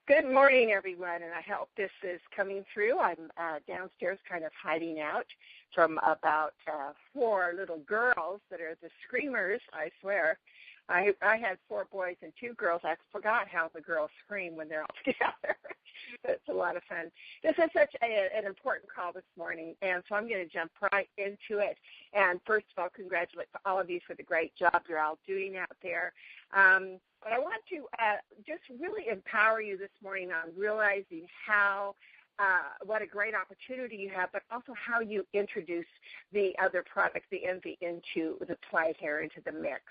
Good morning, everyone, and I hope this is coming through. I'm downstairs kind of hiding out from about four little girls that are the screamers, I swear. I had four boys and two girls. I forgot how the girls scream when they're all together. It's a lot of fun. This is such an important call this morning, and so I'm going to jump right into it. And first of all, congratulate all of you for the great job you're all doing out there. But I want to just really empower you this morning on realizing how what a great opportunity you have, but also how you introduce the other product, the envy, into the play here, into the mix,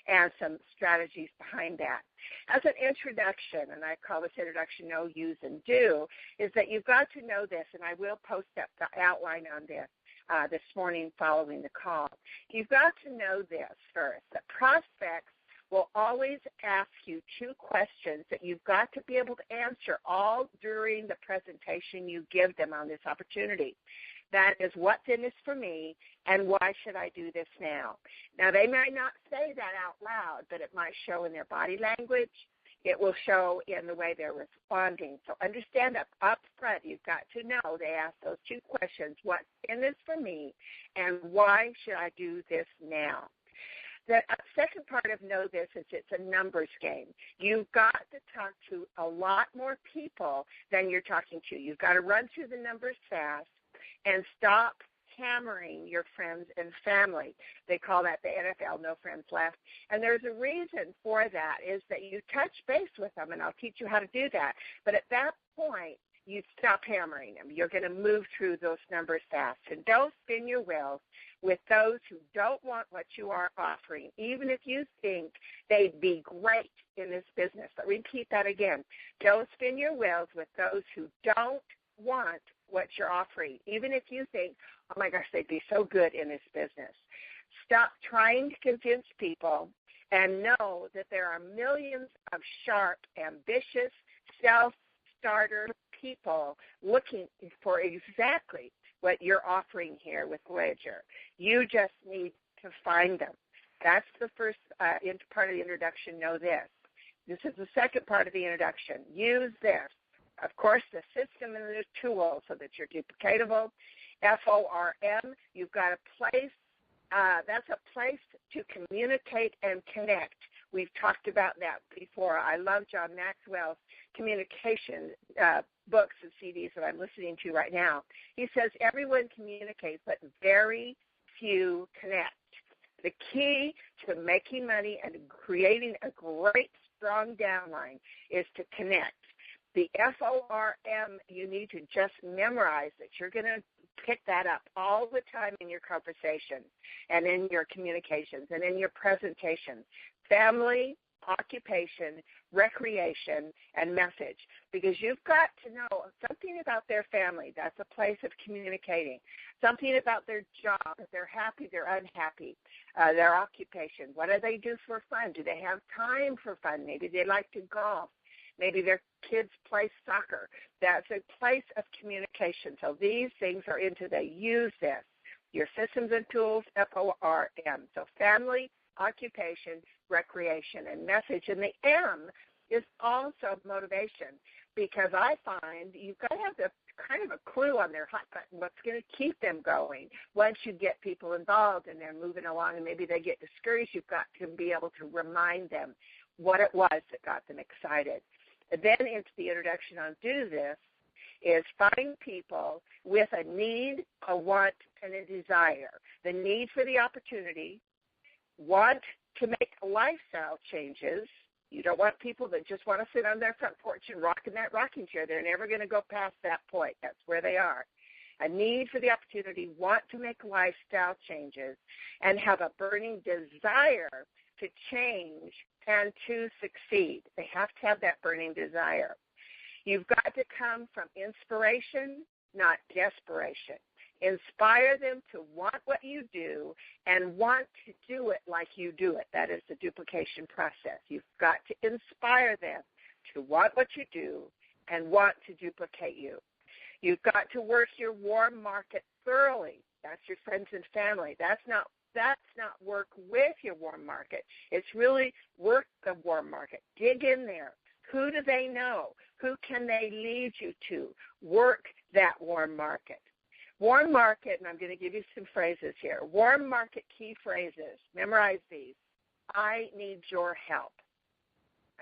and some strategies behind that. As an introduction, and I call this introduction know, use, and do, is that you've got to know this, and I will post up the outline on this this morning following the call. You've got to know this first, that prospects will always ask you two questions that you've got to be able to answer all during the presentation you give them on this opportunity. That is, what's in this for me, and why should I do this now? Now, they might not say that out loud, but it might show in their body language. It will show in the way they're responding. So understand up front, you've got to know they ask those two questions, what's in this for me, and why should I do this now? The second part of know this is it's a numbers game. You've got to talk to a lot more people than you're talking to. You've got to run through the numbers fast and stop hammering your friends and family. They call that the NFL, no friends left. And there's a reason for that, is that you touch base with them, and I'll teach you how to do that. But at that point, you stop hammering them. You're going to move through those numbers fast. And don't spin your wheels with those who don't want what you are offering, even if you think they'd be great in this business. But repeat that again. Don't spin your wheels with those who don't want what you're offering, even if you think, oh, my gosh, they'd be so good in this business. Stop trying to convince people and know that there are millions of sharp, ambitious, self-starter people looking for exactly what you're offering here with Voyager. You just need to find them. That's the first part of the introduction, know this. This is the second part of the introduction. Use this. Of course, the system and the tool so that you're duplicatable. FORM, you've got a place. That's a place to communicate and connect. We've talked about that before. I love John Maxwell's communication books and CDs that I'm listening to right now. He says everyone communicates, but very few connect. The key to making money and creating a great, strong downline is to connect. The FORM, you need to just memorize it. You're going to pick that up all the time in your conversation and in your communications and in your presentations. Family, occupation, recreation, and message. Because you've got to know something about their family. That's a place of communicating. Something about their job. If they're happy, they're unhappy. Their occupation. What do they do for fun? Do they have time for fun? Maybe they like to golf. Maybe their kids play soccer. That's a place of communication. So these things are into the use this. Your systems and tools, FORM. So family, occupation, recreation, and message. And the M is also motivation, because I find you've got to have the kind of a clue on their hot button, what's going to keep them going. Once you get people involved and they're moving along and maybe they get discouraged, you've got to be able to remind them what it was that got them excited. And then into the introduction on do this is find people with a need, a want, and a desire. The need for the opportunity, want to make lifestyle changes. You don't want people that just want to sit on their front porch and rock in that rocking chair. They're never going to go past that point. That's where they are. A need for the opportunity, want to make lifestyle changes, and have a burning desire to change and to succeed. They have to have that burning desire. You've got to come from inspiration, not desperation. Inspire them to want what you do and want to do it like you do it. That is the duplication process. You've got to inspire them to want what you do and want to duplicate you. You've got to work your warm market thoroughly. That's your friends and family. That's not work with your warm market. It's really work the warm market. Dig in there. Who do they know? Who can they lead you to? Work that warm market. Warm market, and I'm going to give you some phrases here. Warm market key phrases. Memorize these. I need your help.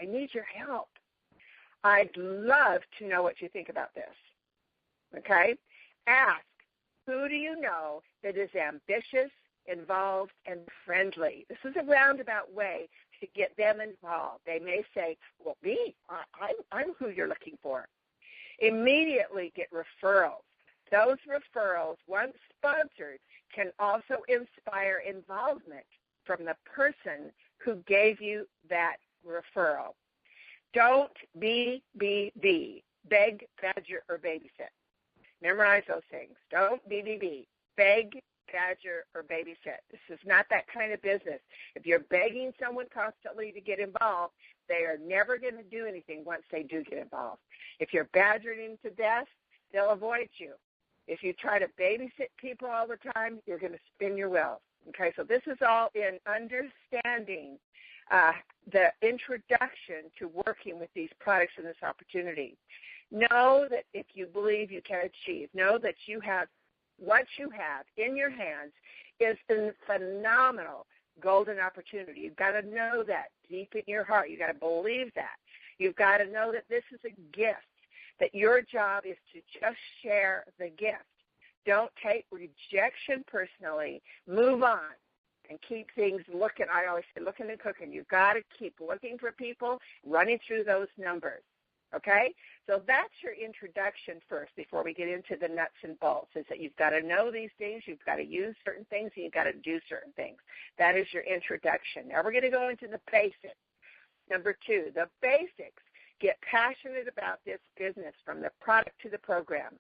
I need your help. I'd love to know what you think about this. Okay? Ask, who do you know that is ambitious, involved, and friendly? This is a roundabout way to get them involved. They may say, well, me, I'm who you're looking for. Immediately get referrals. Those referrals, once sponsored, can also inspire involvement from the person who gave you that referral. Don't be, beg, badger, or babysit. Memorize those things. Don't be, beg, badger, or babysit. This is not that kind of business. If you're begging someone constantly to get involved, they are never going to do anything once they do get involved. If you're badgering them to death, they'll avoid you. If you try to babysit people all the time, you're going to spin your wheels. Okay, so this is all in understanding the introduction to working with these products and this opportunity. Know that if you believe you can achieve, know that you have what you have in your hands is a phenomenal golden opportunity. You've got to know that deep in your heart. You've got to believe that. You've got to know that this is a gift, that your job is to just share the gift. Don't take rejection personally. Move on and keep things looking. I always say looking and cooking. You've got to keep looking for people, running through those numbers. Okay? So that's your introduction first before we get into the nuts and bolts, is that you've got to know these things, you've got to use certain things, and you've got to do certain things. That is your introduction. Now we're going to go into the basics. Number 2, the basics. Get passionate about this business from the product to the program.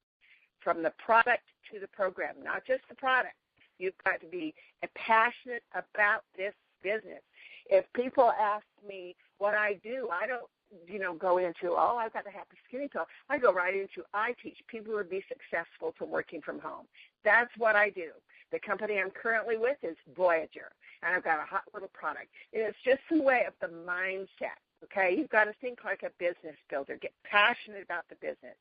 From the product to the program, not just the product. You've got to be passionate about this business. If people ask me what I do, I don't, go into, I've got the Happy Skinny Pill. I go right into, I teach people to be successful to working from home. That's what I do. The company I'm currently with is Voyager, and I've got a hot little product. And it's just a way of the mindset, okay? You've got to think like a business builder. Get passionate about the business.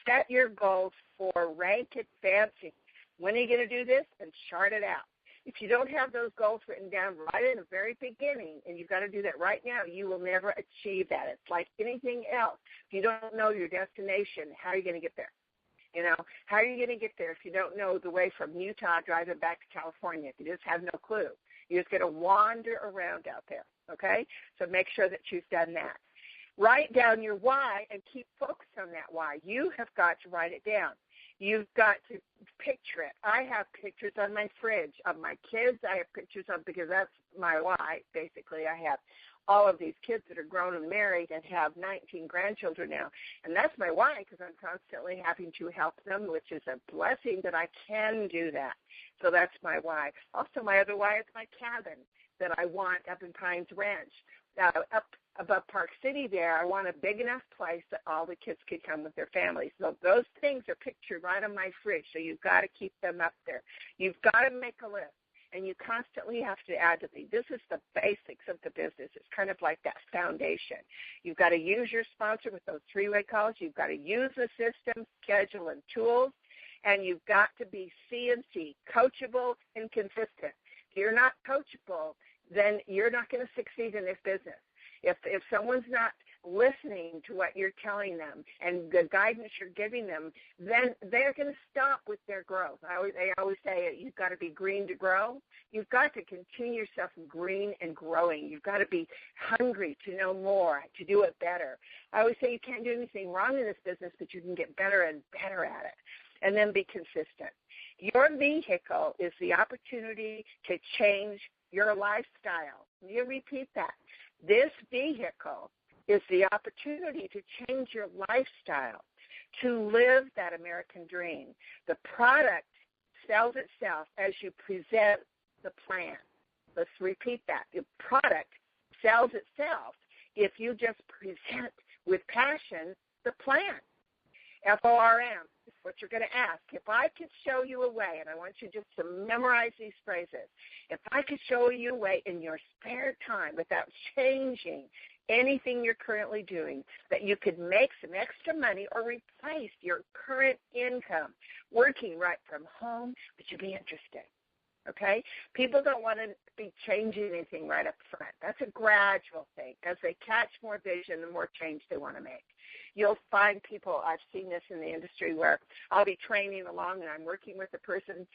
Set your goals for rank advancing. When are you going to do this? And chart it out. If you don't have those goals written down right in the very beginning, and you've got to do that right now, you will never achieve that. It's like anything else. If you don't know your destination, how are you going to get there? How are you going to get there if you don't know the way from Utah driving back to California? If you just have no clue, you're just going to wander around out there, okay? So make sure that you've done that. Write down your why and keep focused on that why. You have got to write it down. You've got to picture it. I have pictures on my fridge of my kids. I have pictures of, because that's my why, basically. I have all of these kids that are grown and married and have 19 grandchildren now. And that's my why, because I'm constantly having to help them, which is a blessing that I can do that. So that's my why. Also, my other why is my cabin that I want up in Pines Ranch. Up above Park City there, I want a big enough place that all the kids could come with their families. So those things are pictured right on my fridge, so you've got to keep them up there. You've got to make a list, and you constantly have to add to these. This is the basics of the business. It's kind of like that foundation. You've got to use your sponsor with those 3-way calls. You've got to use the system, schedule, and tools, and you've got to be C&C, coachable and consistent. If you're not coachable, then you're not going to succeed in this business. If someone's not listening to what you're telling them and the guidance you're giving them, then they're going to stop with their growth. They always say you've got to be green to grow. You've got to continue yourself green and growing. You've got to be hungry to know more, to do it better. I always say you can't do anything wrong in this business, but you can get better and better at it. And then be consistent. Your vehicle is the opportunity to change your lifestyle. You repeat that. This vehicle is the opportunity to change your lifestyle, to live that American dream. The product sells itself as you present the plan. Let's repeat that. The product sells itself if you just present with passion the plan. FORM is what you're going to ask. If I could show you a way, and I want you just to memorize these phrases, if I could show you a way in your spare time without changing anything you're currently doing that you could make some extra money or replace your current income working right from home, would you be interested? Okay? People don't want to be changing anything right up front. That's a gradual thing. As they catch more vision, the more change they want to make. You'll find people, I've seen this in the industry, where I'll be training along and I'm working with a person,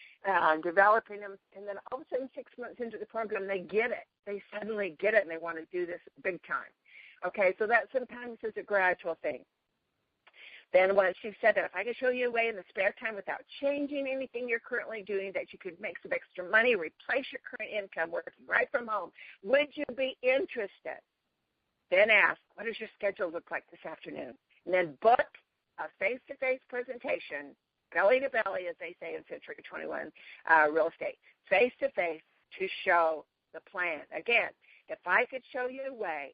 developing them, and then all of a sudden 6 months into the program, they get it. They suddenly get it and they want to do this big time. Okay, so that sometimes is a gradual thing. Then once you've said that, if I could show you a way in the spare time without changing anything you're currently doing that you could make some extra money, replace your current income working right from home, would you be interested? Then ask, what does your schedule look like this afternoon? And then book a face-to-face presentation, belly to belly, as they say in Century 21 real estate, face-to-face to show the plan. Again, if I could show you a way,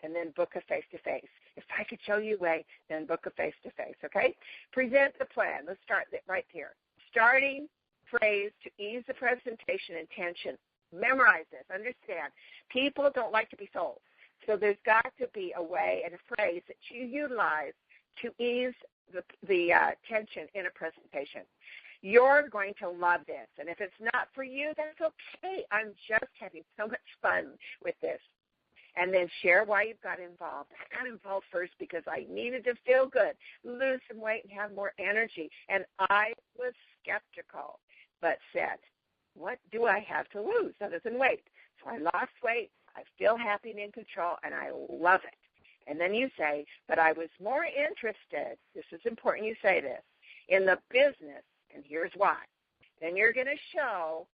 and then book a face-to-face. If I could show you a way, then book a face-to-face, okay? Present the plan. Let's start right here. Starting phrase to ease the presentation and tension. Memorize this. Understand. People don't like to be sold. So there's got to be a way and a phrase that you utilize to ease the tension in a presentation. You're going to love this. And if it's not for you, that's okay. I'm just having so much fun with this. And then share why you've got involved. I got involved first because I needed to feel good, lose some weight, and have more energy. And I was skeptical, but said, what do I have to lose other than weight? So I lost weight. I feel happy and in control, and I love it. And then you say, but I was more interested, this is important you say this, in the business, and here's why. Then you're going to show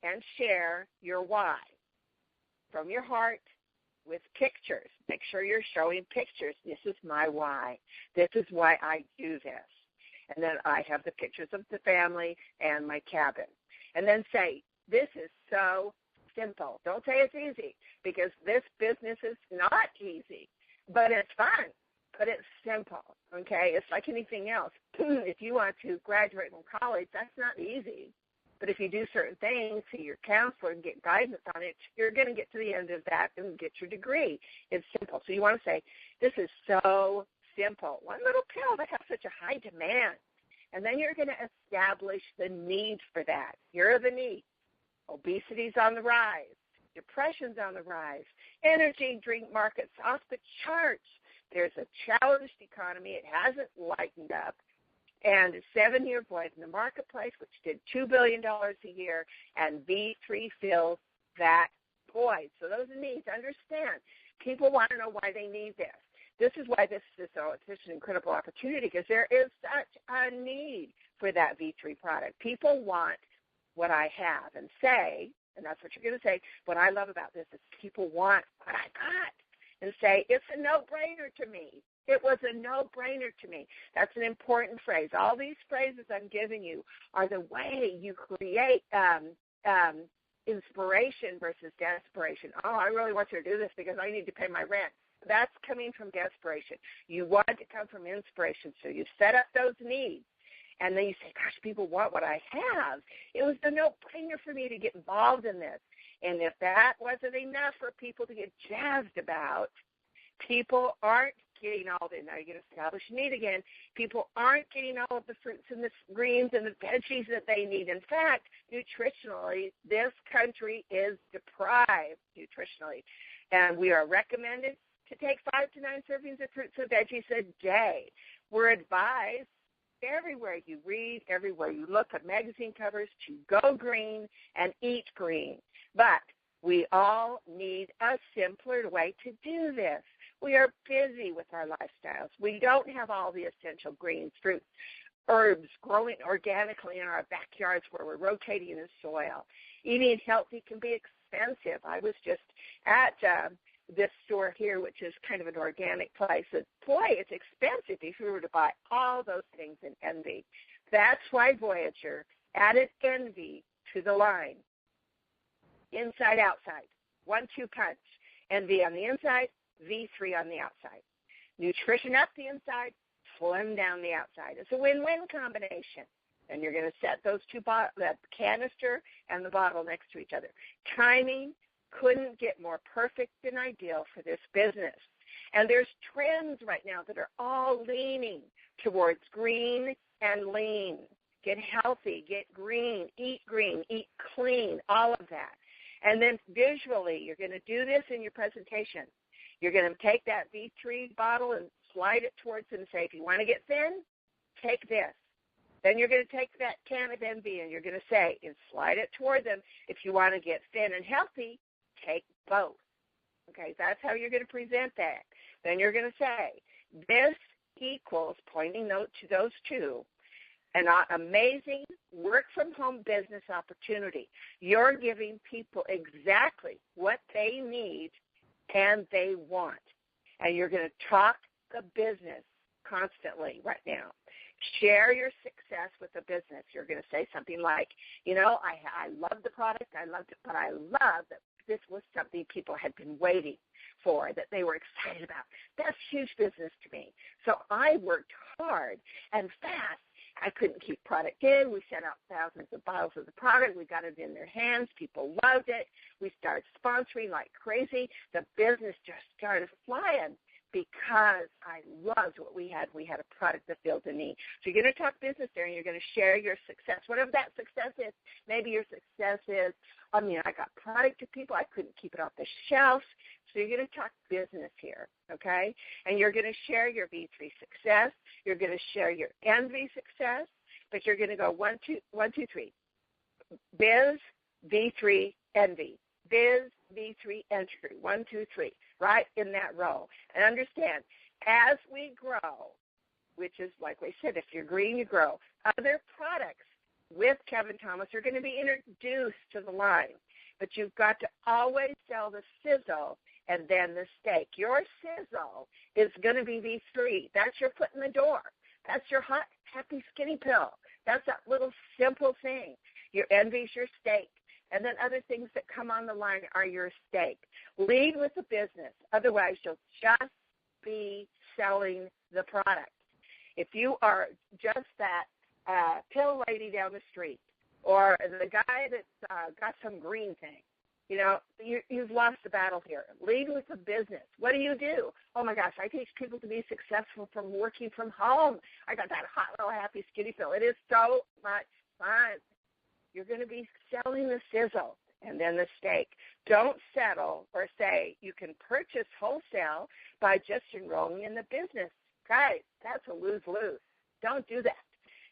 and share your why from your heart, with pictures. Make sure you're showing pictures. This is my why. This is why I do this. And then I have the pictures of the family and my cabin. And then say, this is so simple. Don't say it's easy, because this business is not easy, but it's fun, but it's simple, okay? It's like anything else. If you want to graduate from college, that's not easy. But if you do certain things, see your counselor and get guidance on it, you're going to get to the end of that and get your degree. It's simple. So you want to say, this is so simple. One little pill that has such a high demand. And then you're going to establish the need for that. Here are the needs. Obesity's on the rise. Depression's on the rise. Energy drink market's off the charts. There's a challenged economy. It hasn't lightened up. And a 7-year void in the marketplace, which did $2 billion a year, and V3 fills that void. So those are needs. Understand, people want to know why they need this. This is why this is such an incredible opportunity, because there is such a need for that V3 product. People want what I have and say, and that's what you're going to say, what I love about this is people want what I got, and say, it's a no-brainer to me. It was a no-brainer to me. That's an important phrase. All these phrases I'm giving you are the way you create inspiration versus desperation. Oh, I really want you to do this because I need to pay my rent. That's coming from desperation. You want it to come from inspiration, so you set up those needs. And then you say, gosh, people want what I have. It was a no-brainer for me to get involved in this. And if that wasn't enough for people to get jazzed about, people aren't getting all the, now you're going to establish a need again, people aren't getting all of the fruits and the greens and the veggies that they need. In fact, nutritionally, this country is deprived nutritionally. And we are recommended to take 5 to 9 servings of fruits and veggies a day. We're advised everywhere you read, everywhere you look at magazine covers to go green and eat green. But we all need a simpler way to do this. We are busy with our lifestyles. We don't have all the essential greens, fruits, herbs growing organically in our backyards where we're rotating the soil. Eating healthy can be expensive. I was just at this store here, which is kind of an organic place. And boy, it's expensive if you were to buy all those things in Envy. That's why Voyager added Envy to the line. Inside, outside, 1-2 punch. Envy on the inside, V3 on the outside. Nutrition up the inside, slim down the outside. It's a win-win combination. And you're going to set those two, that canister and the bottle next to each other. Timing couldn't get more perfect and ideal for this business. And there's trends right now that are all leaning towards green and lean. Get healthy, get green, eat clean, all of that. And then visually, you're going to do this in your presentation. You're going to take that V3 bottle and slide it towards them and say, if you want to get thin, take this. Then you're going to take that can of envy and you're going to say, and slide it toward them, if you want to get thin and healthy, take both. Okay, that's how you're going to present that. Then you're going to say, this equals, pointing note to those two, an amazing work-from-home business opportunity. You're giving people exactly what they need and they want. And you're going to talk the business constantly right now. Share your success with the business. You're going to say something like, I love the product, I loved it, but I love that this was something people had been waiting for, that they were excited about. That's huge business to me. So I worked hard and fast. I couldn't keep product in. We sent out thousands of bottles of the product. We got it in their hands. People loved it. We started sponsoring like crazy. The business just started flying because I loved what we had. We had a product that filled the need. So you're going to talk business there, and you're going to share your success. Whatever that success is, maybe your success is, I got product to people. I couldn't keep it off the shelf. So you're going to talk business here, okay? And you're going to share your V3 success. You're going to share your envy success, but you're going to go 1, 2, 3. Biz, V3, envy. Biz, V3, entry. 1, 2, 3, right in that row. And understand, as we grow, which is like we said, if you're green, you grow, other products with Kevin Thomas are going to be introduced to the line. But you've got to always sell the Sizzle and then the steak. Your Sizzle is going to be V3. That's your foot in the door. That's your hot, happy, skinny pill. That's that little simple thing. Your envy's your steak. And then other things that come on the line are your steak. Lead with the business. Otherwise, you'll just be selling the product. If you are just that pill lady down the street or the guy that's got some green thing, you've lost the battle here. Lead with the business. What do? Oh, my gosh, I teach people to be successful from working from home. I got that hot, little, happy, skinny pill. It is so much fun. You're going to be selling the Sizzle and then the steak. Don't settle or say you can purchase wholesale by just enrolling in the business. Guys, that's a lose-lose. Don't do that.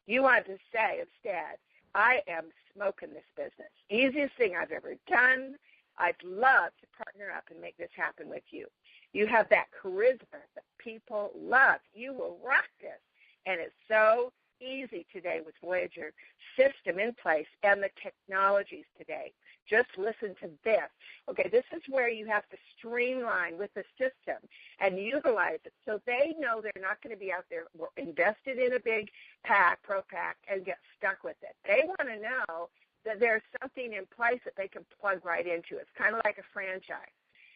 You want to say instead, I am smoking this business. Easiest thing I've ever done. I'd love to partner up and make this happen with you. You have that charisma that people love. You will rock this. And it's so easy today with Voyager system in place and the technologies today. Just listen to this. Okay, this is where you have to streamline with the system and utilize it so they know they're not going to be out there invested in a big pack, pro pack, and get stuck with it. They want to know that there's something in place that they can plug right into. It's kind of like a franchise.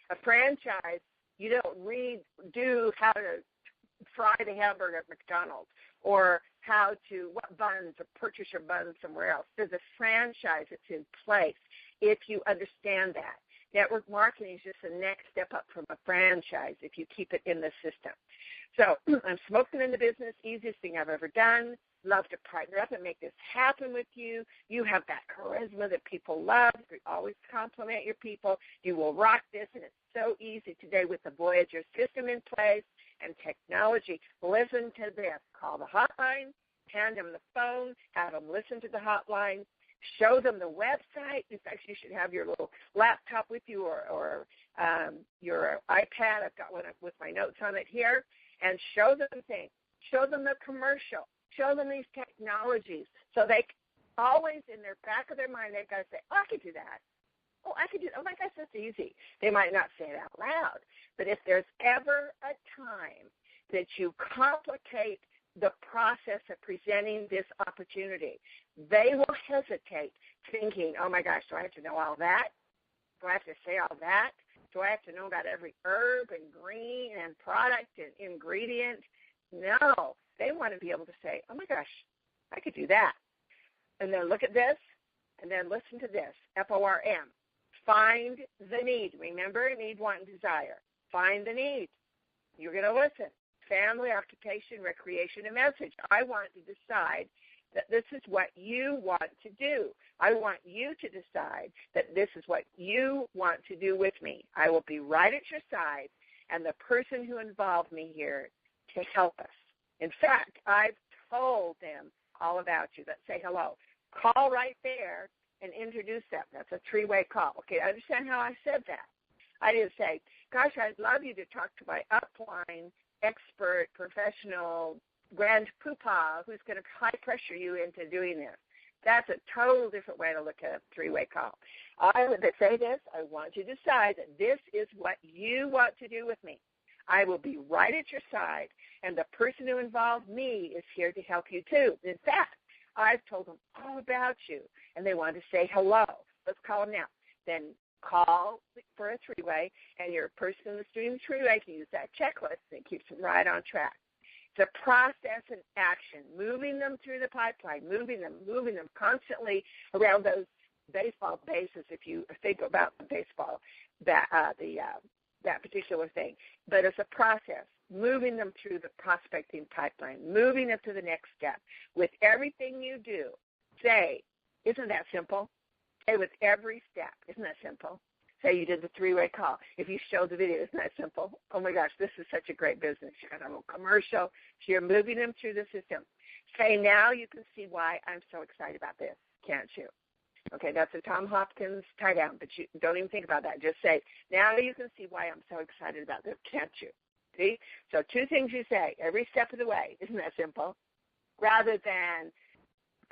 A franchise, you don't redo how to fry the hamburger at McDonald's or what buns or purchase your buns somewhere else. There's a franchise that's in place if you understand that. Network marketing is just the next step up from a franchise if you keep it in the system. So I'm smoking in the business, easiest thing I've ever done. Love to partner up and make this happen with you. You have that charisma that people love. You always compliment your people. You will rock this, and it's so easy today with the Voyager system in place and technology. Listen to this. Call the hotline, hand them the phone, have them listen to the hotline, show them the website. In fact, you should have your little laptop with you or your iPad. I've got one with my notes on it here. And show them things. Show them the commercial. Show them these technologies so they always in their back of their mind, they've got to say, oh, I could do that. Oh, I could do that. Oh, my gosh, that's easy. They might not say it out loud. But if there's ever a time that you complicate the process of presenting this opportunity, they will hesitate thinking, oh, my gosh, do I have to know all that? Do I have to say all that? Do I have to know about every herb and green and product and ingredient? No. They want to be able to say, oh, my gosh, I could do that. And then look at this, and then listen to this, FORM. Find the need. Remember, need, want, and desire. Find the need. You're going to listen. Family, occupation, recreation, and message. I want to decide that this is what you want to do. I want you to decide that this is what you want to do with me. I will be right at your side and the person who involved me here to help us. In fact, I've told them all about you. Let's say hello. Call right there and introduce them. That's a three-way call. Okay, understand how I said that? I didn't say, gosh, I'd love you to talk to my upline expert, professional, grand poopah who's going to high-pressure you into doing this. That's a total different way to look at a three-way call. I would say this, I want you to decide that this is what you want to do with me. I will be right at your side, and the person who involved me is here to help you too. In fact, I've told them all about you, and they want to say hello. Let's call them now. Then call for a three-way, and your person that's doing the three-way can use that checklist, and it keeps them right on track. It's a process and action, moving them through the pipeline, moving them constantly around those baseball bases, if you think about the baseball, that particular thing. But it's a process, moving them through the prospecting pipeline, moving them to the next step. With everything you do, say, isn't that simple? Say with every step, isn't that simple? Say you did the three-way call. If you showed the video, isn't that simple? Oh, my gosh, this is such a great business. You got a little commercial. So you're moving them through the system. Say, now you can see why I'm so excited about this, can't you? Okay, that's a Tom Hopkins tie-down, but you don't even think about that. Just say, now you can see why I'm so excited about this, can't you? See? So two things you say every step of the way. Isn't that simple? Rather than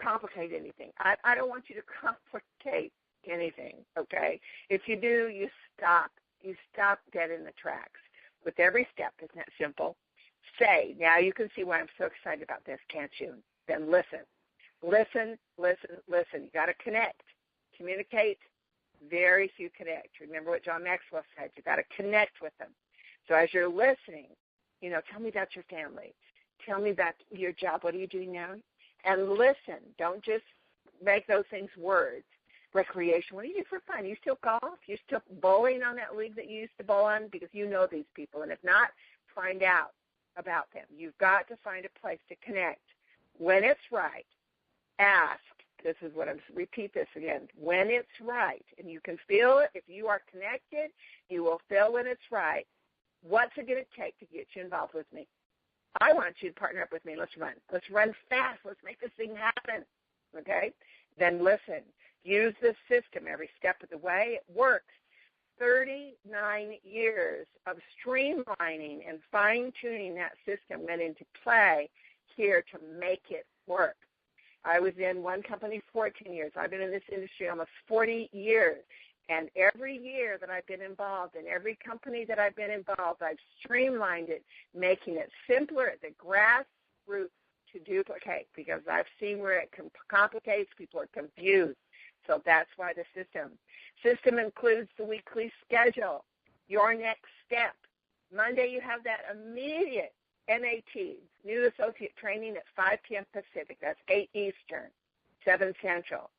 complicate anything. I don't want you to complicate anything, okay? If you do, you stop. You stop dead in the tracks. With every step, isn't that simple? Say, now you can see why I'm so excited about this, can't you? Then listen. Listen, listen, listen. You got to connect. Communicate. Very few connect. Remember what John Maxwell said. You got to connect with them. So as you're listening, tell me about your family. Tell me about your job. What are you doing now? And listen. Don't just make those things words. Recreation. What do you do for fun? You still golf? You still bowling on that league that you used to bowl on? Because you know these people. And if not, find out about them. You've got to find a place to connect. When it's right, ask. This is what I'm repeat this again. When it's right, and you can feel it. If you are connected, you will feel when it's right. What's it going to take to get you involved with me? I want you to partner up with me. Let's run. Let's run fast. Let's make this thing happen. Okay? Then listen. Use this system every step of the way. It works. 39 years of streamlining and fine-tuning that system went into play here to make it work. I was in one company 14 years. I've been in this industry almost 40 years. And every year that I've been involved, in every company that I've been involved, I've streamlined it, making it simpler at the grassroots to duplicate, because I've seen where it complicates, people are confused. So that's why the system includes the weekly schedule, your next step. Monday you have that immediate NAT, new associate training at 5 p.m. Pacific. That's 8 Eastern, 7 Central.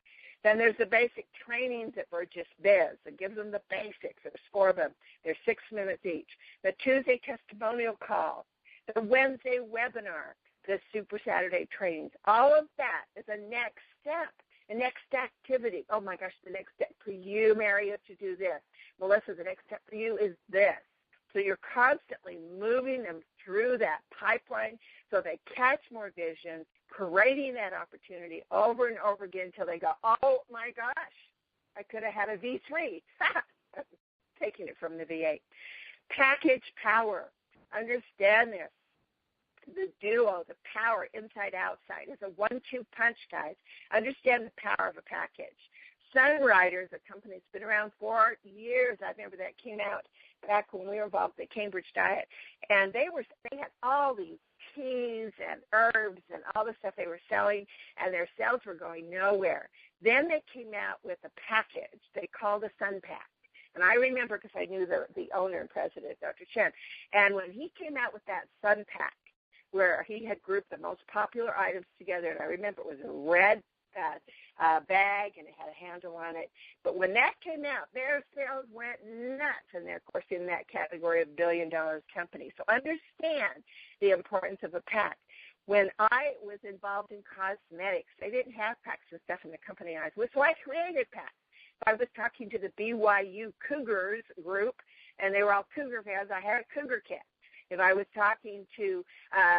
Then there's the basic trainings that were just biz. It gives them the basics. There's 4 of them. They're 6 minutes each. The Tuesday testimonial call, the Wednesday webinar, the Super Saturday trainings. All of that is a next step, a next activity. Oh, my gosh, the next step for you, Mary, is to do this. Melissa, the next step for you is this. So you're constantly moving them through that pipeline so they catch more vision, creating that opportunity over and over again until they go, oh, my gosh, I could have had a V3. Taking it from the V8. Package power. Understand this. The duo, the power inside-outside, is a 1-2 punch, guys. Understand the power of a package. Sunriders, a company that's been around for years. I remember that came out back when we were involved with the Cambridge Diet. And they had all these teas and herbs and all the stuff they were selling, and their sales were going nowhere. Then they came out with a package they called a Sun Pack. And I remember because I knew the owner and president, Dr. Chen. And when he came out with that Sun Pack, where he had grouped the most popular items together, and I remember it was a red bag, and it had a handle on it. But when that came out, their sales went nuts, and they're, of course, in that category of billion-dollar companies. So understand the importance of a pack. When I was involved in cosmetics, they didn't have packs and stuff in the company I was with, so I created packs. I was talking to the BYU Cougars group, and they were all Cougar fans. I had a Cougar kit. If I was talking to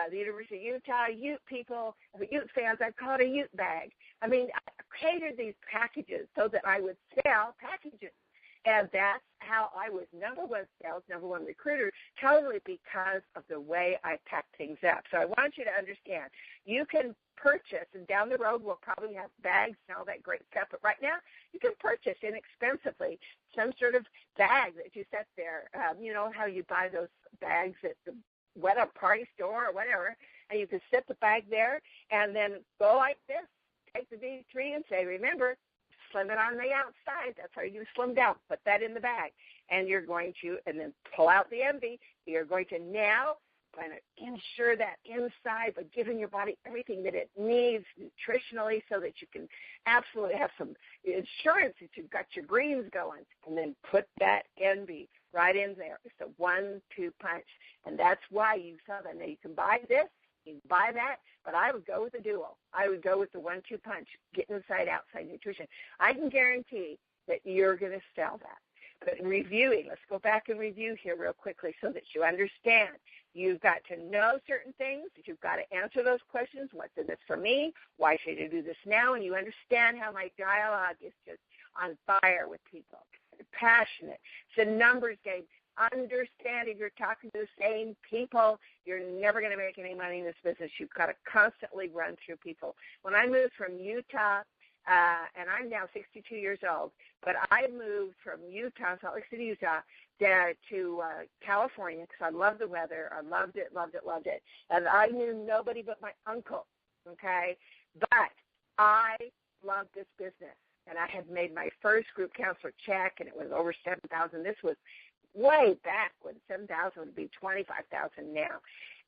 the University of Utah Ute people, Ute fans, I'd call it a Ute bag. I mean, I created these packages so that I would sell packages. And that's how I was number one sales, number one recruiter, totally because of the way I packed things up. So I want you to understand, you can purchase, and down the road we'll probably have bags and all that great stuff, but right now you can purchase inexpensively some sort of bag that you set there. You know how you buy those bags at the wet-up party store or whatever, and you can set the bag there and then go like this, take the V3 and say, remember, slim it on the outside. That's how you slim down. Put that in the bag. And you're going to, and then pull out the envy. You're going to now kind of ensure that inside by giving your body everything that it needs nutritionally so that you can absolutely have some insurance that you've got your greens going. And then put that envy right in there. It's a 1-2 punch. And that's why you saw that. Now you can buy this. You can buy that, but I would go with the duo. I would go with the 1-2 punch, get inside, outside nutrition. I can guarantee that you're going to sell that. But in reviewing, let's go back and review here real quickly so that you understand. You've got to know certain things. You've got to answer those questions. What's in this for me? Why should I do this now? And you understand how my dialogue is just on fire with people. Passionate. It's a numbers game. Understand if you're talking to the same people, you're never going to make any money in this business. You've got to constantly run through people. When I moved from Utah, and I'm now 62 years old, but I moved from Utah, Salt Lake City, Utah, to California because I loved the weather. I loved it. And I knew nobody but my uncle, okay? But I loved this business, and I had made my first group counselor check, and it was over $7,000. This was way back when $7,000 would be $25,000 now.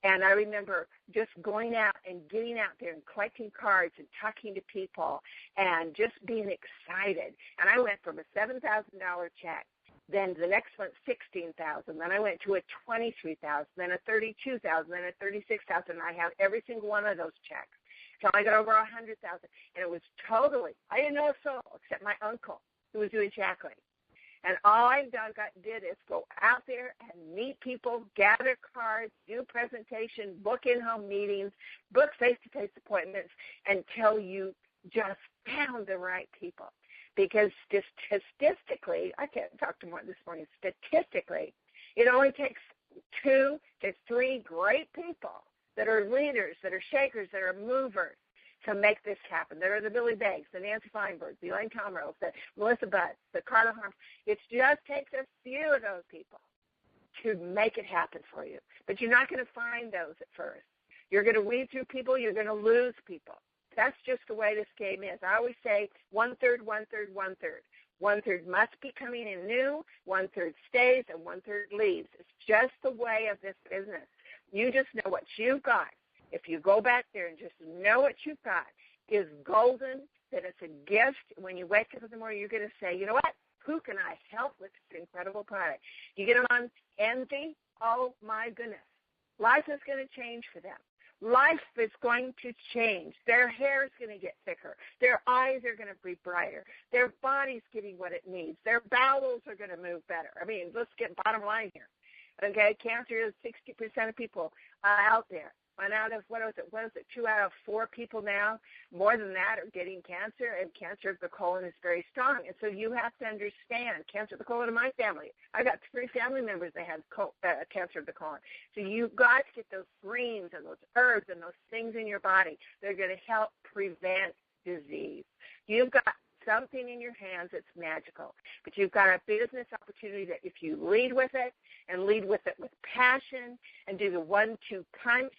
And I remember just going out and getting out there and collecting cards and talking to people and just being excited. And I went from a $7,000 check, then the next one $16,000, then I went to a $23,000, then a $32,000, then a $36,000. I have every single one of those checks. So I got over $100,000, and it was totally, I didn't know a soul except my uncle who was doing shackling. And all I did is go out there and meet people, gather cards, do presentations, book in-home meetings, book face-to-face appointments until you just found the right people. Because statistically, I can't talk to more this morning, statistically, it only takes 2 to 3 great people that are leaders, that are shakers, that are movers, to make this happen. There are the Billy Beggs, the Nancy Feinbergs, the Elaine Tomrose, the Melissa Butts, the Carla Harms. It just takes a few of those people to make it happen for you. But you're not going to find those at first. You're going to weed through people. You're going to lose people. That's just the way this game is. I always say 1/3, 1/3, 1/3. 1/3 must be coming in new, 1/3 stays, and 1/3 leaves. It's just the way of this business. You just know what you've got. If you go back there and just know what you've got is golden, that it's a gift. When you wake up in the morning, you're going to say, you know what? Who can I help with this incredible product? You get them on envy, oh, my goodness. Life is going to change for them. Life is going to change. Their hair is going to get thicker. Their eyes are going to be brighter. Their body's getting what it needs. Their bowels are going to move better. I mean, let's get bottom line here. Okay, cancer is 60% of people out there. 1 out of, what is it, 2 out of 4 people now, more than that, are getting cancer, and cancer of the colon is very strong. And so you have to understand cancer of the colon in my family. I got 3 family members that had cancer of the colon. So you've got to get those greens and those herbs and those things in your body that are going to help prevent disease. You've got something in your hands that's magical, but you've got a business opportunity that if you lead with it and lead with it with passion and do the 1-2 punch,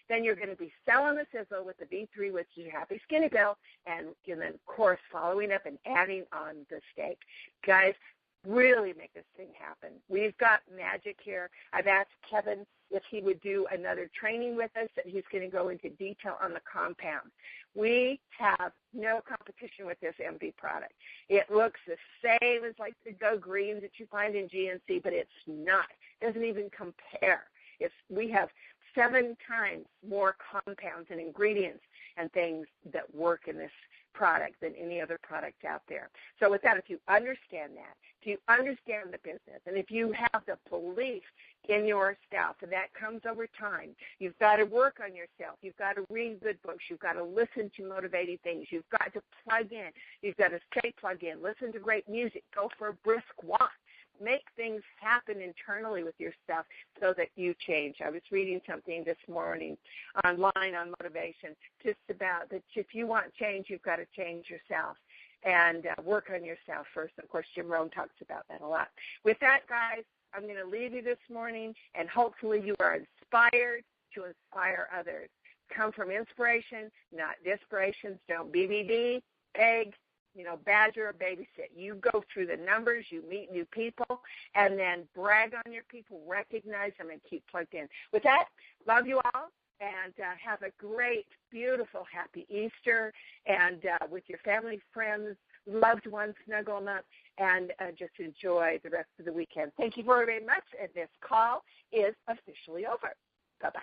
then you're going to be selling the Sizzle with the V3, which is your Happy Skinny Pill, and then, of course, following up and adding on the steak. Guys, really make this thing happen. We've got magic here. I've asked Kevin if he would do another training with us, that he's going to go into detail on the compound. We have no competition with this MV product. It looks the same as like the Go Greens that you find in GNC, but it's not. It doesn't even compare. We have 7 times more compounds and ingredients and things that work in this product than any other product out there. So with that, if you understand that, if you understand the business, and if you have the belief in yourself, and that comes over time, you've got to work on yourself. You've got to read good books. You've got to listen to motivating things. You've got to plug in. You've got to stay plugged in. Listen to great music. Go for a brisk walk. Make things happen internally with yourself so that you change. I was reading something this morning online on motivation, just about that if you want change, you've got to change yourself and work on yourself first. Of course, Jim Rohn talks about that a lot. With that, guys, I'm going to leave you this morning, and hopefully you are inspired to inspire others. Come from inspiration, not desperations. Don't BBD, beg, badger or babysit. You go through the numbers, you meet new people, and then brag on your people, recognize them, and keep plugged in. With that, love you all, and have a great, beautiful, happy Easter, and with your family, friends, loved ones, snuggle them up, and just enjoy the rest of the weekend. Thank you very, very much, and this call is officially over. Bye-bye.